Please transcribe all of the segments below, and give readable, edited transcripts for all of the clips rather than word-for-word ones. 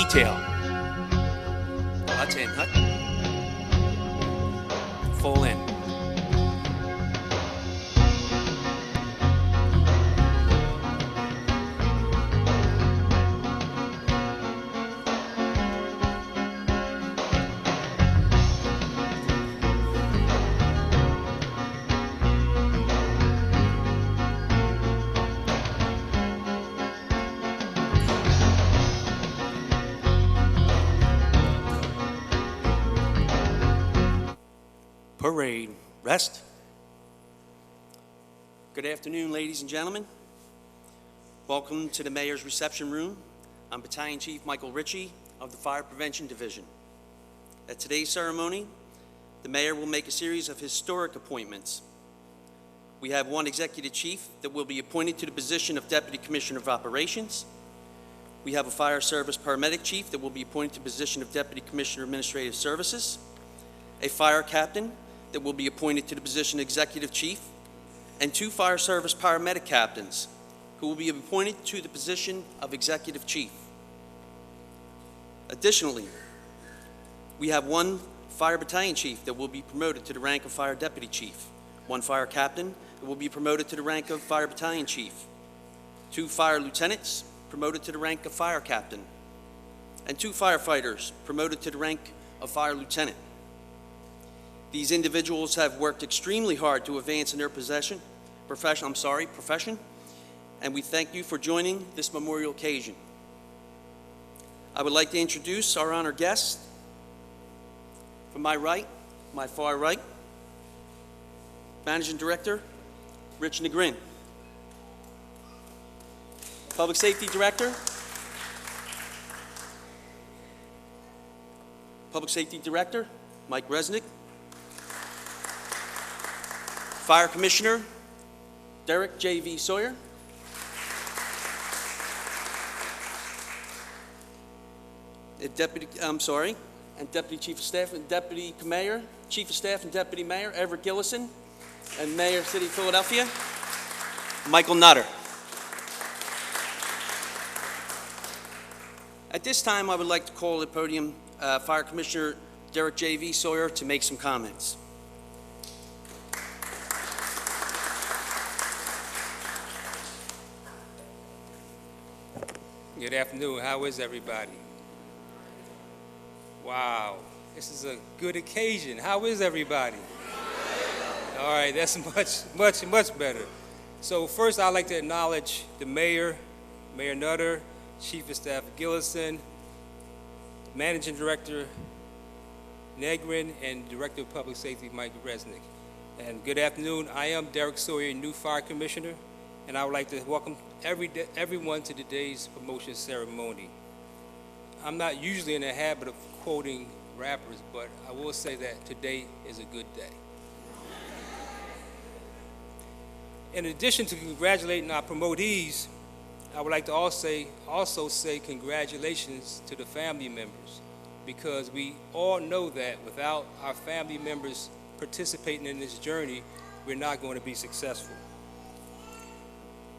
detail. Hut's in, hut. Full in. Parade. Rest. Good afternoon, ladies and gentlemen. Welcome to the Mayor's Reception Room. I'm Battalion Chief Michael Richey of the Fire Prevention Division. At today's ceremony, the Mayor will make a series of historic appointments. We have one Executive Chief that will be appointed to the position of Deputy Commissioner of Operations. We have a Fire Service Paramedic Chief that will be appointed to the position of Deputy Commissioner of Administrative Services, a Fire Captain that will be appointed to the position of Executive Chief, and two Fire Service Paramedic Captains who will be appointed to the position of Executive Chief. Additionally, we have one Fire Battalion Chief that will be promoted to the rank of Fire Deputy Chief, one Fire Captain that will be promoted to the rank of Fire Battalion Chief, two Fire Lieutenants promoted to the rank of Fire Captain, and two firefighters promoted to the rank of Fire Lieutenant. These individuals have worked extremely hard to advance in their profession, and we thank you for joining this memorial occasion. I would like to introduce our honored guests. From my far right, Managing Director, Rich Negrin. Public Safety Director, Mike Resnick. Fire Commissioner, Derrick J.V. Sawyer. Deputy Chief of Staff and Deputy Mayor, Chief of Staff and Deputy Mayor, Everett Gillison, and Mayor, City of Philadelphia, Michael Nutter. At this time, I would like to call to the podium Fire Commissioner Derrick J.V. Sawyer to make some comments. Good afternoon. How is everybody? Wow, this is a good occasion. How is everybody? All right, that's much better. So first, I'd like to acknowledge the Mayor, Mayor Nutter, Chief of Staff Gillison, Managing Director Negrin, and Director of Public Safety Mike Resnick. And good afternoon. I am Derrick Sawyer, new Fire Commissioner, and I would like to welcome everyone to today's promotion ceremony. I'm not usually in the habit of quoting rappers, but I will say that today is a good day. In addition to congratulating our promotees, I would like to also say congratulations to the family members, because we all know that without our family members participating in this journey, we're not going to be successful.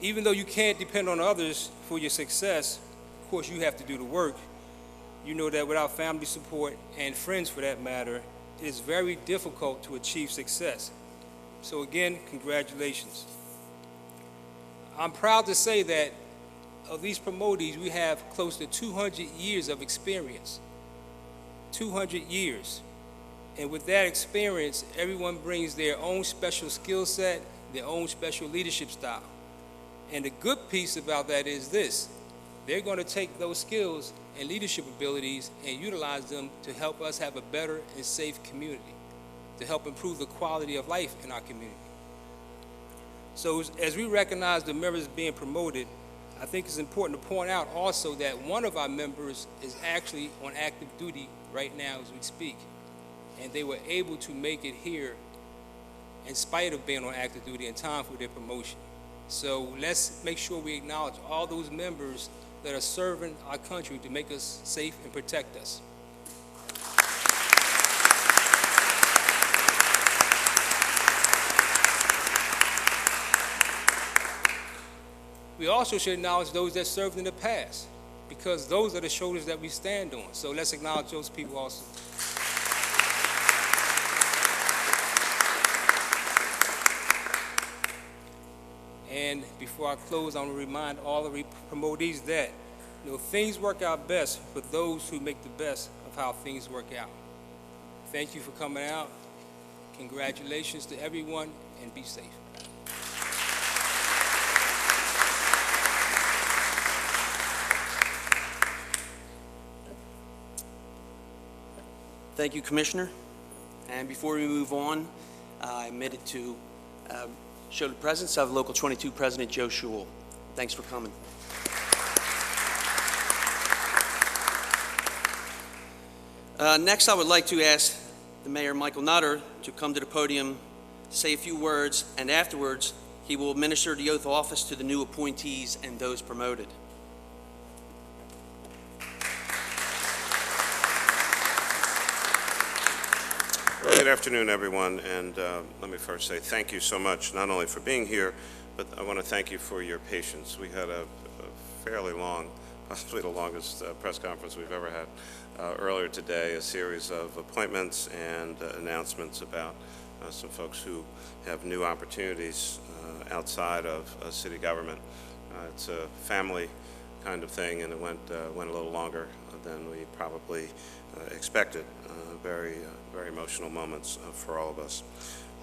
Even though you can't depend on others for your success, of course you have to do the work. You know that without family support, and friends for that matter, it is very difficult to achieve success. So again, congratulations. I'm proud to say that of these promotees, we have close to 200 years of experience. 200 years. And with that experience, everyone brings their own special skill set, their own special leadership style. And the good piece about that is this: they're going to take those skills and leadership abilities and utilize them to help us have a better and safe community, to help improve the quality of life in our community. So as we recognize the members being promoted, I think it's important to point out also that one of our members is actually on active duty right now as we speak. And they were able to make it here in spite of being on active duty in time for their promotion. So let's make sure we acknowledge all those members that are serving our country to make us safe and protect us. We also should acknowledge those that served in the past. because those are the shoulders that we stand on. So let's acknowledge those people also. And before I close, I want to remind all the promotees that things work out best for those who make the best of how things work out. Thank you for coming out. Congratulations to everyone, and be safe. Thank you, Commissioner. And before we move on, I'm admitted to show the presence of Local 22 President Joe Schewel. Thanks for coming. Next, I would like to ask the Mayor, Michael Nutter, to come to the podium, say a few words, and afterwards, he will administer the oath of office to the new appointees and those promoted. Good afternoon, everyone, and let me first say thank you so much, not only for being here, but I want to thank you for your patience. We had a fairly long, possibly the longest press conference we've ever had earlier today, a series of appointments and announcements about some folks who have new opportunities outside of city government. It's a family kind of thing, and it went a little longer than we probably expected. Very emotional moments for all of us.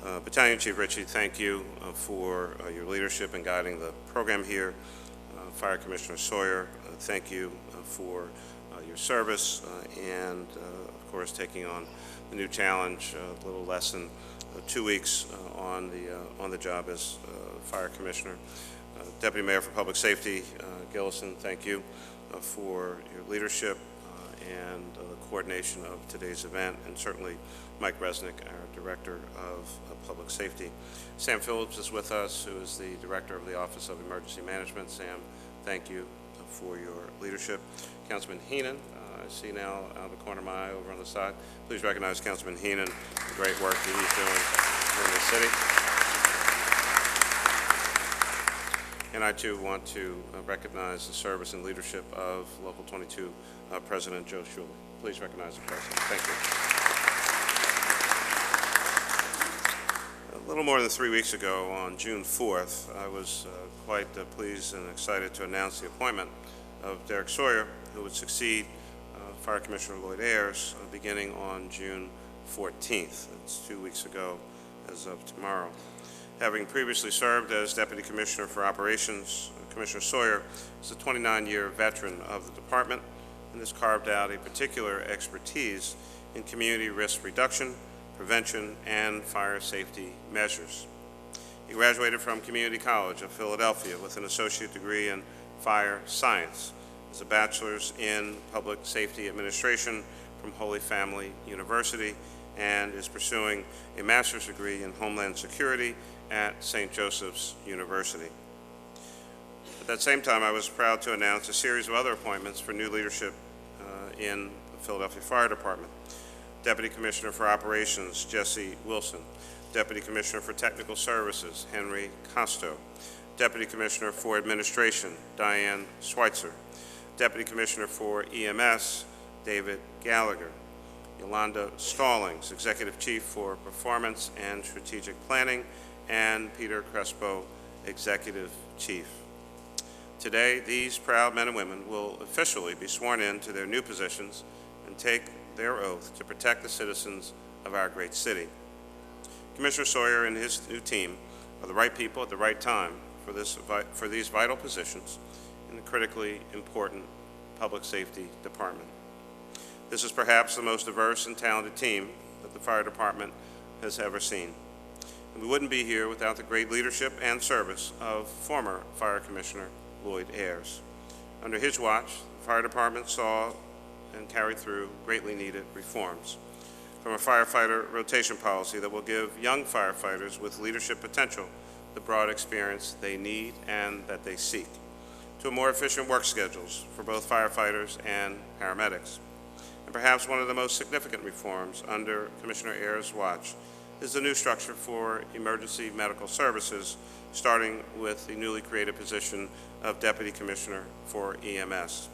Battalion Chief Richey, thank you for your leadership in guiding the program here. Fire Commissioner Sawyer, thank you for your service and, of course, taking on the new challenge, a little less than 2 weeks on the job as Fire Commissioner. Deputy Mayor for Public Safety, Gillison, thank you for your leadership and the coordination of today's event, and certainly Mike Resnick, our Director of Public Safety. Sam Phillips is with us, who is the Director of the Office of Emergency Management. Sam, thank you for your leadership. Councilman Heenan, I see now out of the corner of my eye over on the side. Please recognize Councilman Heenan, the great work that he's doing in the city. And I, too, want to recognize the service and leadership of Local 22 President Joe Schewel. Please recognize the President. Thank you. A little more than 3 weeks ago, on June 4th, I was quite pleased and excited to announce the appointment of Derrick Sawyer, who would succeed Fire Commissioner Lloyd Ayers beginning on June 14th. It's 2 weeks ago as of tomorrow. Having previously served as Deputy Commissioner for Operations, Commissioner Sawyer is a 29-year veteran of the department and has carved out a particular expertise in community risk reduction, prevention, and fire safety measures. He graduated from Community College of Philadelphia with an associate degree in fire science, has a bachelor's in public safety administration from Holy Family University, and is pursuing a master's degree in Homeland Security at St. Joseph's University. At that same time, I was proud to announce a series of other appointments for new leadership in the Philadelphia Fire Department. Deputy Commissioner for Operations, Jesse Wilson. Deputy Commissioner for Technical Services, Henry Costo. Deputy Commissioner for Administration, Diane Schweitzer. Deputy Commissioner for EMS, David Gallagher. Yolanda Stallings, Executive Chief for Performance and Strategic Planning, and Peter Crespo, Executive Chief. Today, these proud men and women will officially be sworn in to their new positions and take their oath to protect the citizens of our great city. Commissioner Sawyer and his new team are the right people at the right time for these vital positions in the critically important public safety department. This is perhaps the most diverse and talented team that the fire department has ever seen. And we wouldn't be here without the great leadership and service of former Fire Commissioner Lloyd Ayers. Under his watch, the fire department saw and carried through greatly needed reforms. From a firefighter rotation policy that will give young firefighters with leadership potential the broad experience they need and that they seek, to more efficient work schedules for both firefighters and paramedics. And perhaps one of the most significant reforms under Commissioner Ayers' watch is the new structure for emergency medical services, starting with the newly created position of Deputy Commissioner for EMS.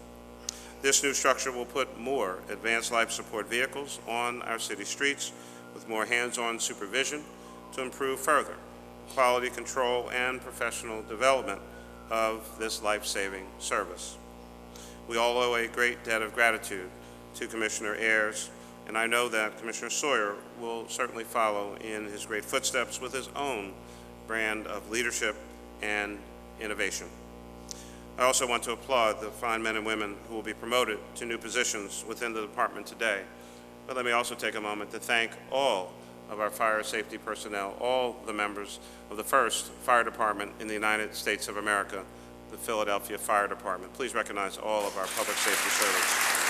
This new structure will put more advanced life support vehicles on our city streets with more hands-on supervision to improve further quality control and professional development of this life-saving service. We all owe a great debt of gratitude to Commissioner Ayers, and I know that Commissioner Sawyer will certainly follow in his great footsteps with his own brand of leadership and innovation. I also want to applaud the fine men and women who will be promoted to new positions within the department today. But let me also take a moment to thank all of our fire safety personnel, all the members of the first fire department in the United States of America, the Philadelphia Fire Department. Please recognize all of our public safety servants.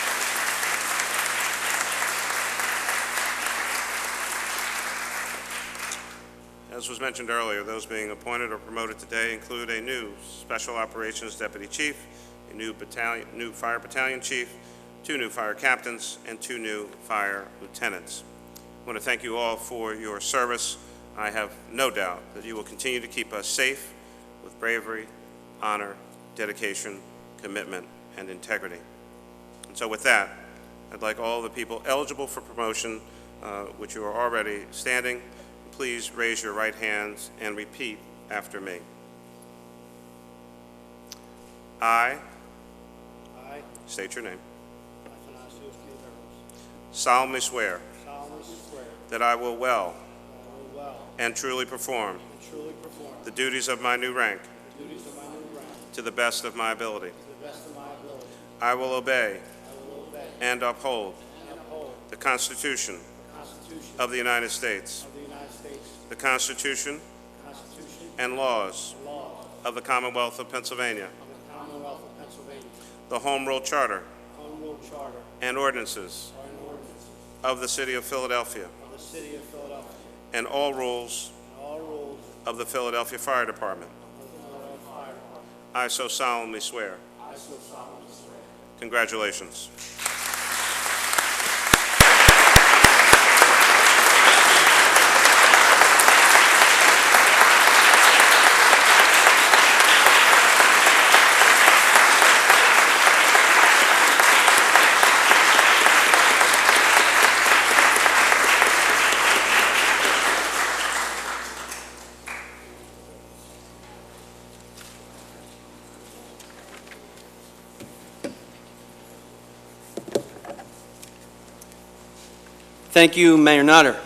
As was mentioned earlier, those being appointed or promoted today include a new Special Operations Deputy Chief, a new Fire Battalion Chief, 2 new fire captains, and 2 new fire lieutenants. I want to thank you all for your service. I have no doubt that you will continue to keep us safe with bravery, honor, dedication, commitment, and integrity. And so with that, I'd like all the people eligible for promotion, which you are already standing, please raise your right hands and repeat after me. I state your name, solemnly swear that I will well and truly perform the duties of my new rank to the best of my ability. I will obey and uphold the Constitution of the United States, the Constitution and laws of the Commonwealth of Pennsylvania, the Home Rule Charter and ordinances of the City of Philadelphia, and all rules of the Philadelphia Fire Department. I so solemnly swear. Congratulations. Thank you, Mayor Nutter.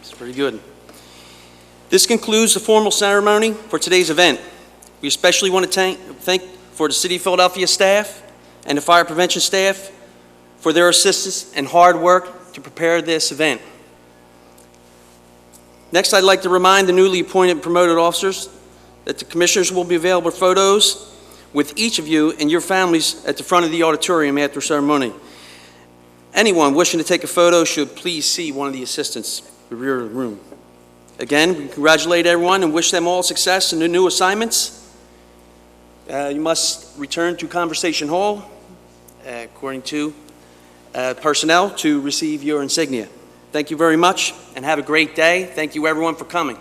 It's pretty good. This concludes the formal ceremony for today's event. We especially want to thank for the City of Philadelphia staff and the fire prevention staff for their assistance and hard work to prepare this event. Next, I'd like to remind the newly appointed and promoted officers that the commissioners will be available for photos with each of you and your families at the front of the auditorium after ceremony. Anyone wishing to take a photo should please see one of the assistants in the rear of the room. Again, we congratulate everyone and wish them all success in their new assignments. You must return to Conversation Hall, according to personnel, to receive your insignia. Thank you very much and have a great day. Thank you everyone for coming.